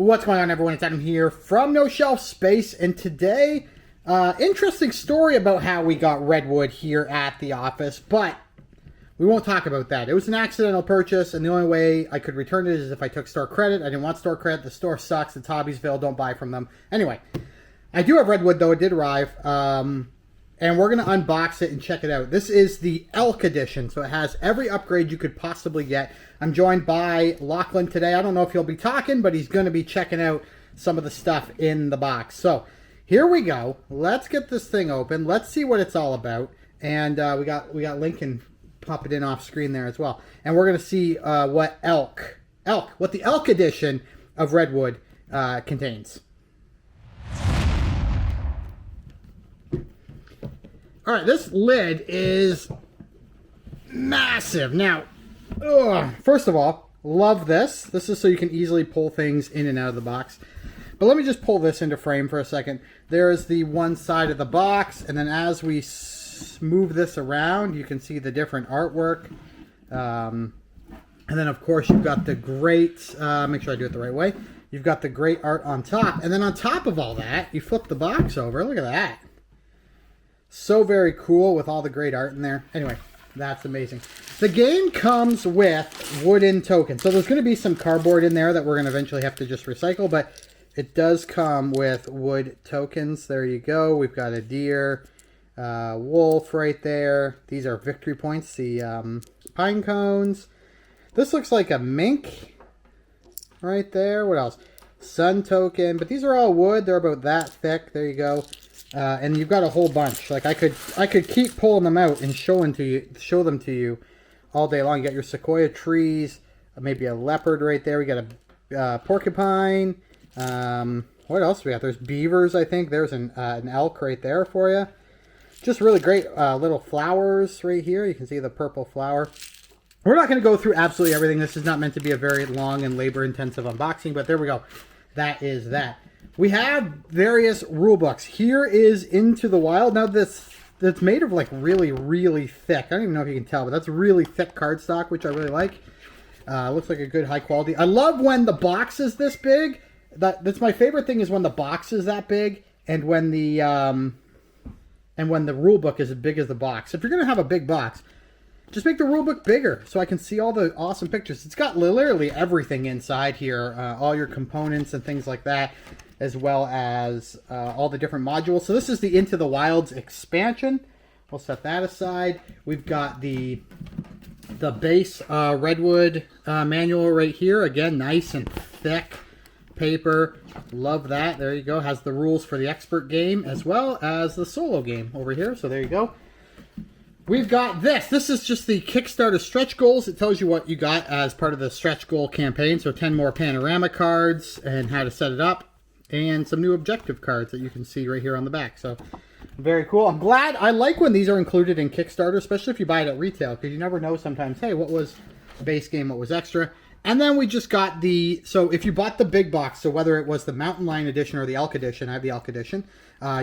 What's going on, everyone? It's Adam here from No Shelf Space, and today, interesting story about how we got Redwood here at the office, but we won't talk about that. It was an accidental purchase, and the only way I could return it is if I took store credit. I didn't want store credit. The store sucks. It's Hobbiesville. Don't buy from them. Anyway, I do have Redwood, though. It did arrive, and we're going to unbox it and check it out. This is the Elk Edition, so it has every upgrade you could possibly get. I'm joined by Lachlan today. I don't know if he'll be talking, but he's going to be checking out some of the stuff in the box. So here we go. Let's get this thing open. Let's see what it's all about. And we got Lincoln pop it in off screen there as well. And we're going to see what the Elk Edition of Redwood contains. All right, this lid is massive. Now, first of all, love this. This is so you can easily pull things in and out of the box. But let me just pull this into frame for a second. There's the one side of the box, and then as we move this around, you can see the different artwork. And then, of course, you've got the great, make sure I do it the right way. You've got the great art on top. And then on top of all that, you flip the box over. Look at that. So very cool with all the great art in there. Anyway, that's amazing. The game comes with wooden tokens. So there's going to be some cardboard in there that we're going to eventually have to just recycle, but it does come with wood tokens. There you go. We've got a deer, wolf right there. These are victory points, the pine cones. This looks like a mink right there. What else? Sun token, but these are all wood. They're about that thick. There you go. And you've got a whole bunch. Like I could keep pulling them out and show them to you all day long. You got your sequoia trees, maybe a leopard right there. We got a porcupine. What else do we got? There's beavers, I think. There's an elk right there for you. Just really great little flowers right here. You can see the purple flower. We're not going to go through absolutely everything. This is not meant to be a very long and labor-intensive unboxing, but there we go. That is that. We have various rule books. Here is Into the Wild. Now that's made of like really, really thick. I don't even know if you can tell, but that's really thick cardstock, which I really like. Looks like a good high quality. I love when the box is this big. That's my favorite thing, is when the box is that big and when the rule book is as big as the box. If you're gonna have a big box, just make the rule book bigger so I can see all the awesome pictures. It's got literally everything inside here, all your components and things like that, as well as all the different modules. So this is the Into the Wilds expansion. We'll set that aside. We've got the base Redwood manual right here. Again, nice and thick paper. Love that. There you go. Has the rules for the expert game as well as the solo game over here. So there you go. We've got this. This is just the Kickstarter stretch goals. It tells you what you got as part of the stretch goal campaign. So 10 more panorama cards and how to set it up. And some new objective cards that you can see right here on the back. So very cool. I'm glad. I like when these are included in Kickstarter, especially if you buy it at retail, because you never know sometimes, hey, what was base game, what was extra. And then we just got so if you bought the big box, so whether it was the Mountain Lion Edition or the Elk Edition, I have the Elk Edition,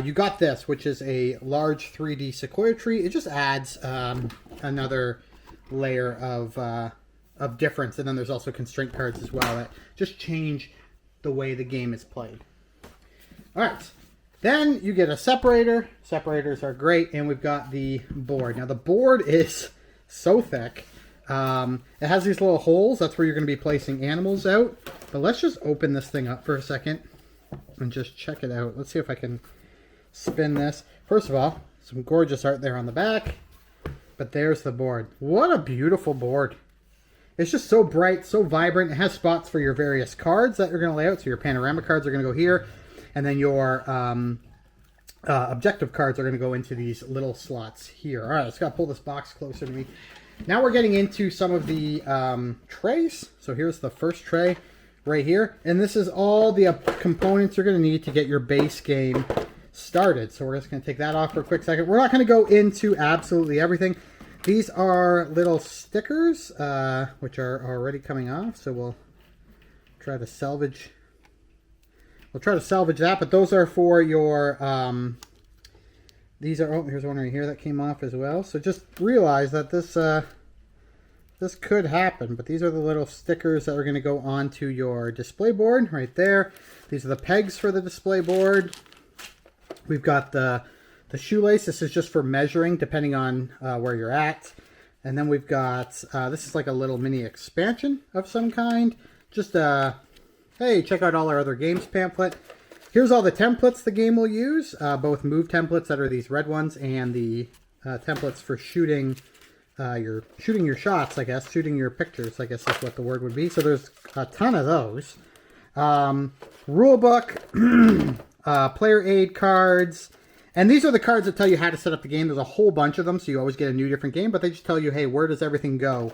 you got this, which is a large 3D sequoia tree. It just adds another layer of difference. And then there's also constraint cards as well that just change the way the game is played. All right, then you get a separator. Separators are great, and we've got the board. Now the board is so thick. It has these little holes. That's where you're going to be placing animals out. But let's just open this thing up for a second and just check it out. Let's see if I can spin this. First of all, some gorgeous art there on the back. But there's the board. What a beautiful board. It's just so bright, so vibrant. It has spots for your various cards that you're going to lay out. So your panorama cards are going to go here. And then your objective cards are going to go into these little slots here. All right, let's pull this box closer to me. Now we're getting into some of the trays. So here's the first tray right here. And this is all the components you're going to need to get your base game started. So we're just going to take that off for a quick second. We're not going to go into absolutely everything. These are little stickers, which are already coming off. So we'll try to salvage that. But those are for your These are, oh, here's one right here that came off as well. So just realize that this this could happen, but these are the little stickers that are going to go onto your display board right there. These are the pegs for the display board. We've got the shoelace. This is just for measuring depending on where you're at. And then we've got, this is like a little mini expansion of some kind. Just, hey, check out all our other games pamphlet. Here's all the templates the game will use, both move templates that are these red ones and the templates for shooting your shots, I guess, shooting your pictures, I guess is what the word would be. So there's a ton of those. Rule book, player aid cards, and these are the cards that tell you how to set up the game. There's a whole bunch of them, so you always get a new different game, but they just tell you, hey, where does everything go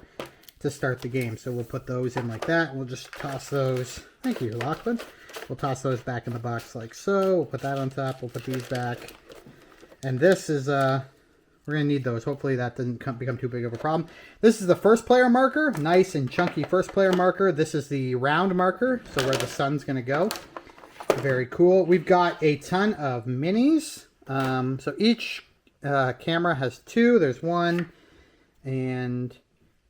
to start the game? So we'll put those in like that, and we'll just toss those. Thank you, Lachlan. We'll toss those back in the box like so. We'll put that on top. We'll put these back. And this is, we're going to need those. Hopefully that doesn't become too big of a problem. This is the first player marker. Nice and chunky first player marker. This is the round marker, so where the sun's going to go. Very cool. We've got a ton of minis. So each camera has two. There's 1 and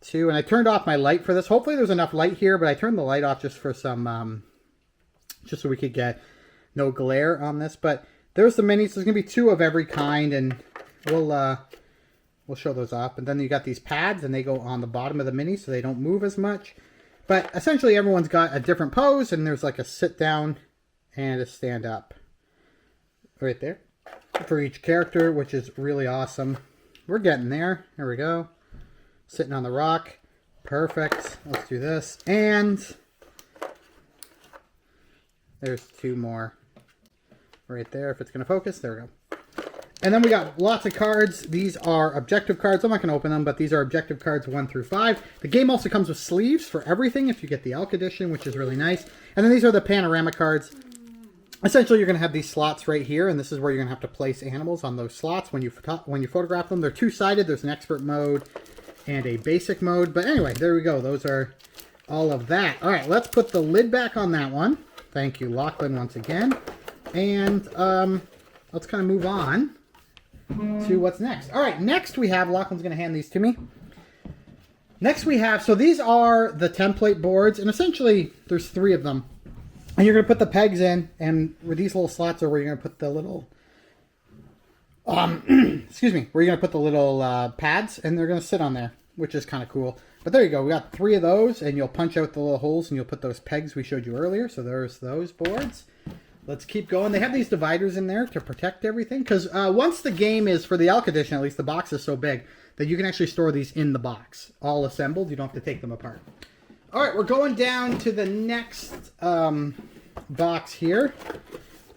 2. And I turned off my light for this. Hopefully there's enough light here, but I turned the light off just for some, just so we could get no glare on this. But there's the minis. There's going to be 2 of every kind, and we'll show those up. And then you got these pads, and they go on the bottom of the mini, so they don't move as much. But essentially everyone's got a different pose, and there's like a sit down and a stand up right there for each character, which is really awesome. We're getting there. Here we go. Sitting on the rock. Perfect. Let's do this. And there's 2 more right there. If it's going to focus, there we go. And then we got lots of cards. These are objective cards. I'm not going to open them, but these are objective cards 1 through 5. The game also comes with sleeves for everything if you get the Elk edition, which is really nice. And then these are the panorama cards. Essentially, you're going to have these slots right here, and this is where you're going to have to place animals on those slots when you photograph them. They're 2-sided. There's an expert mode and a basic mode. But anyway, there we go. Those are all of that. All right, let's put the lid back on that one. Thank you, Lachlan, once again. And let's kind of move on to what's next. All right, next we have, Lachlan's going to hand these to me. Next we have, so these are the template boards, and essentially there's 3 of them. And you're going to put the pegs in, and where these little slots are where you're going to put the little, excuse me, where you're going to put the little pads, and they're going to sit on there, which is kind of cool. But there you go. We got 3 of those, and you'll punch out the little holes, and you'll put those pegs we showed you earlier. So there's those boards. Let's keep going. They have these dividers in there to protect everything, because once the game is, for the Elk edition at least, the box is so big that you can actually store these in the box, all assembled. You don't have to take them apart. All right, we're going down to the next box here.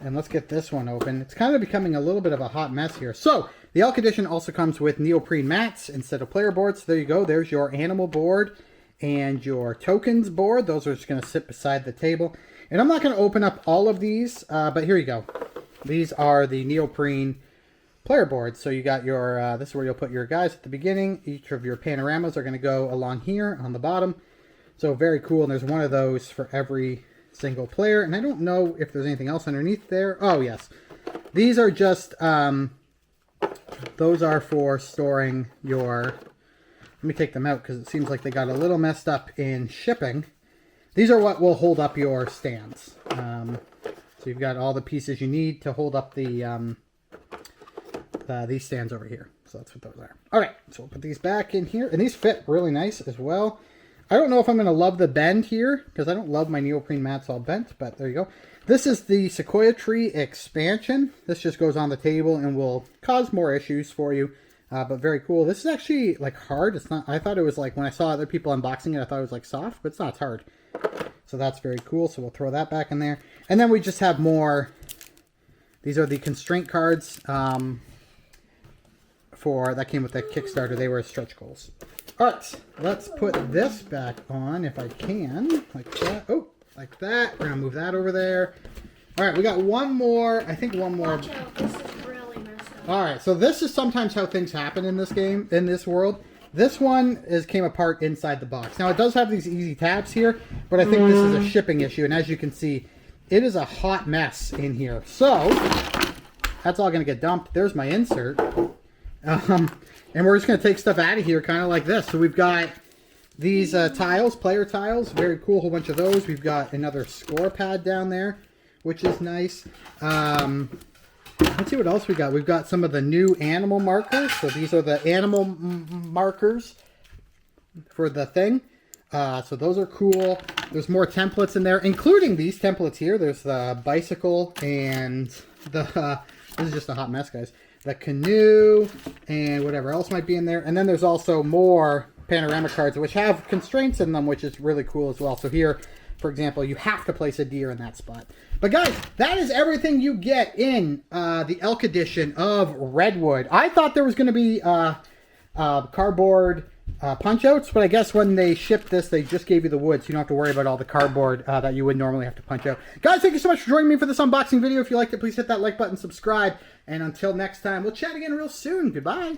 And let's get this one open. It's kind of becoming a little bit of a hot mess here. So, the Elk edition also comes with neoprene mats instead of player boards. So there you go. There's your animal board and your tokens board. Those are just going to sit beside the table. And I'm not going to open up all of these, but here you go. These are the neoprene player boards. So you got your, this is where you'll put your guys at the beginning. Each of your panoramas are going to go along here on the bottom. So very cool, and there's one of those for every single player. And I don't know if there's anything else underneath there. Oh, yes. These are just, those are for storing your, let me take them out because it seems like they got a little messed up in shipping. These are what will hold up your stands. So you've got all the pieces you need to hold up the these stands over here. So that's what those are. All right, so we'll put these back in here. And these fit really nice as well. I don't know if I'm going to love the bend here, because I don't love my neoprene mats all bent, but there you go. This is the Sequoia Tree expansion. This just goes on the table and will cause more issues for you, but very cool. This is actually like hard. It's not, I thought it was like, when I saw other people unboxing it, I thought it was like soft, but it's not, it's hard. So that's very cool. So we'll throw that back in there. And then we just have more, these are the constraint cards that came with the Kickstarter. They were stretch goals. All right, let's put this back on if I can, like that. Oh, like that. We're gonna move that over there. All right, we got one more. I think one more. Watch out, this is really messed up. All right, so this is sometimes how things happen in this game, in this world. This one came apart inside the box. Now it does have these easy tabs here, but I think this is a shipping issue. And as you can see, it is a hot mess in here. So that's all gonna get dumped. There's my insert. And we're just going to take stuff out of here kind of like this. So we've got these tiles, player tiles, very cool, whole bunch of those. We've got another score pad down there, which is nice. Let's see what else we got. We've got some of the new animal markers. So these are the animal markers for the thing. So those are cool. There's more templates in there, including these templates here. There's the bicycle and the, this is just a hot mess, guys. The canoe and whatever else might be in there. And then there's also more panorama cards, which have constraints in them, which is really cool as well. So here, for example, you have to place a deer in that spot. But guys, that is everything you get in the Elk edition of Redwood. I thought there was going to be cardboard punch-outs, but I guess when they shipped this, they just gave you the wood, so you don't have to worry about all the cardboard that you would normally have to punch out. Guys, thank you so much for joining me for this unboxing video. If you liked it, please hit that like button, subscribe, and until next time, we'll chat again real soon. Goodbye.